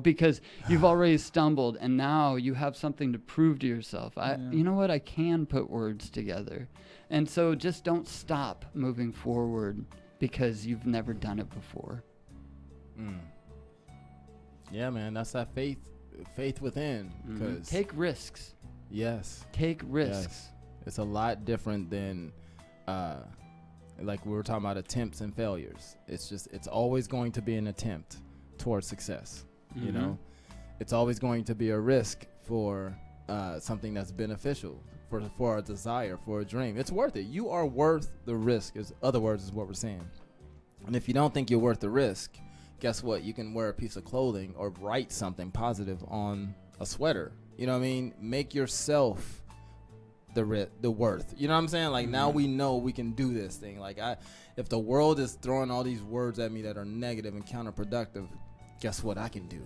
because you've already stumbled and now you have something to prove to yourself. You know what? I can put words together." And so just don't stop moving forward because you've never done it before. Yeah, man, that's that faith within. Because take risks. Yes. Take risks. Yes. It's a lot different than, like we were talking about attempts and failures. It's always going to be an attempt towards success. It's always going to be a risk for something that's beneficial, for a desire, for a dream. It's worth it. You are worth the risk, is other words is what we're saying. And if you don't think you're worth the risk, guess what? You can wear a piece of clothing or write something positive on a sweater. You know what I mean? Make yourself the worth. You know what I'm saying? Like now we know we can do this thing. Like if the world is throwing all these words at me that are negative and counterproductive, guess what I can do?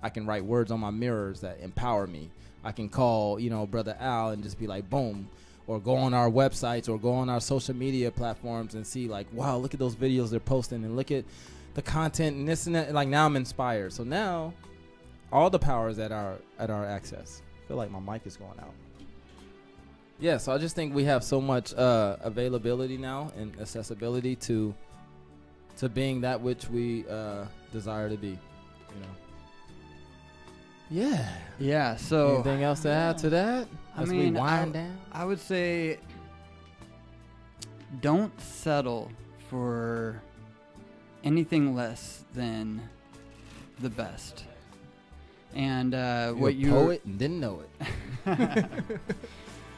I can write words on my mirrors that empower me. I can call, Brother Al and just be like, boom, or go on our websites or go on our social media platforms and see like, wow, look at those videos they're posting and look at the content and this and that. Like now I'm inspired. So now all the power is at our access. I feel like my mic is going out. Yeah, so I just think we have so much availability now and accessibility to being that which we desire to be, Yeah. So anything else to add to that? We wind down? I would say don't settle for anything less than the best. And what you poet and didn't know it.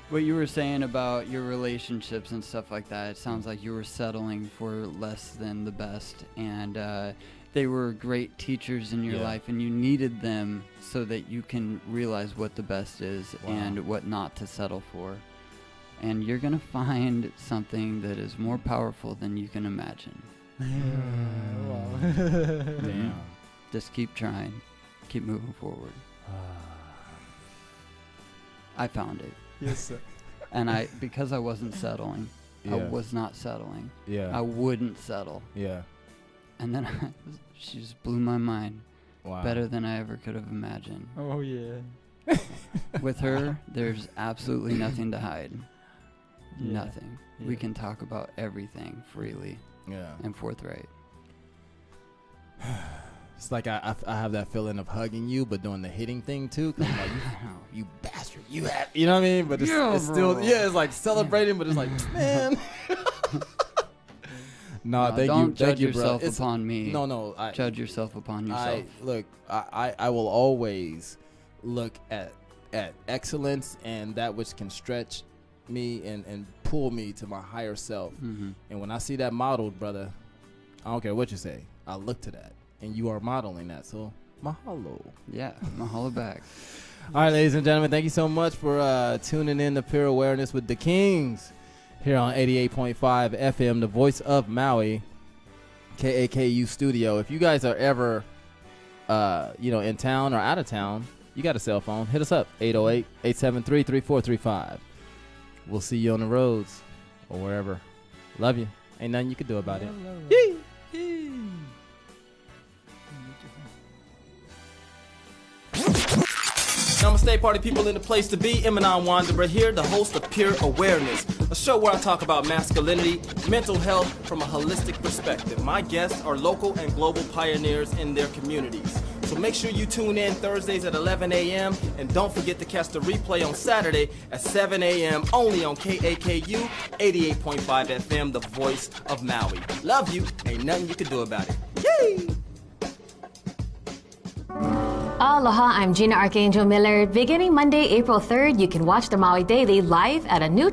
What you were saying about your relationships and stuff like that, it sounds like you were settling for less than the best, and they were great teachers in your life, and you needed them so that you can realize what the best is and what not to settle for. And you're going to find something that is more powerful than you can imagine. Damn. Just keep trying. Keep moving forward. I found it. Yes, sir. And because I wasn't settling, I was not settling. Yeah. I wouldn't settle. Yeah. And then she just blew my mind. Wow. Better than I ever could have imagined. Oh, yeah. With her, there's absolutely nothing to hide. Yeah. Nothing. Yeah. We can talk about everything freely and forthright. It's like I have that feeling of hugging you, but doing the hitting thing too. 'Cause I'm like, you bastard, you know what I mean? But it's still, it's like celebrating, but it's like, man. No, thank you. Don't judge you, yourself bro. upon me. No. Judge yourself upon yourself. I will always look at excellence and that which can stretch me and pull me to my higher self. Mm-hmm. And when I see that modeled, brother, I don't care what you say. I look to that. And you are modeling that, so mahalo. Yeah, mahalo back. All right, ladies and gentlemen, thank you so much for tuning in to Pure Awareness with the Kings here on 88.5 FM, the voice of Maui, KAKU studio. If you guys are ever, in town or out of town, you got a cell phone, hit us up, 808-873-3435. We'll see you on the roads or wherever. Love you. Ain't nothing you can do about it. Yee! Namaste, party people in the place to be. Eminem Wanderer here, the host of Pure Awareness, a show where I talk about masculinity, mental health from a holistic perspective. My guests are local and global pioneers in their communities. So make sure you tune in Thursdays at 11 a.m. and don't forget to catch the replay on Saturday at 7 a.m. only on KAKU 88.5 FM, the voice of Maui. Love you. Ain't nothing you can do about it. Yay! Aloha, I'm Gina Archangel Miller. Beginning Monday, April 3rd, you can watch the Maui Daily live at a new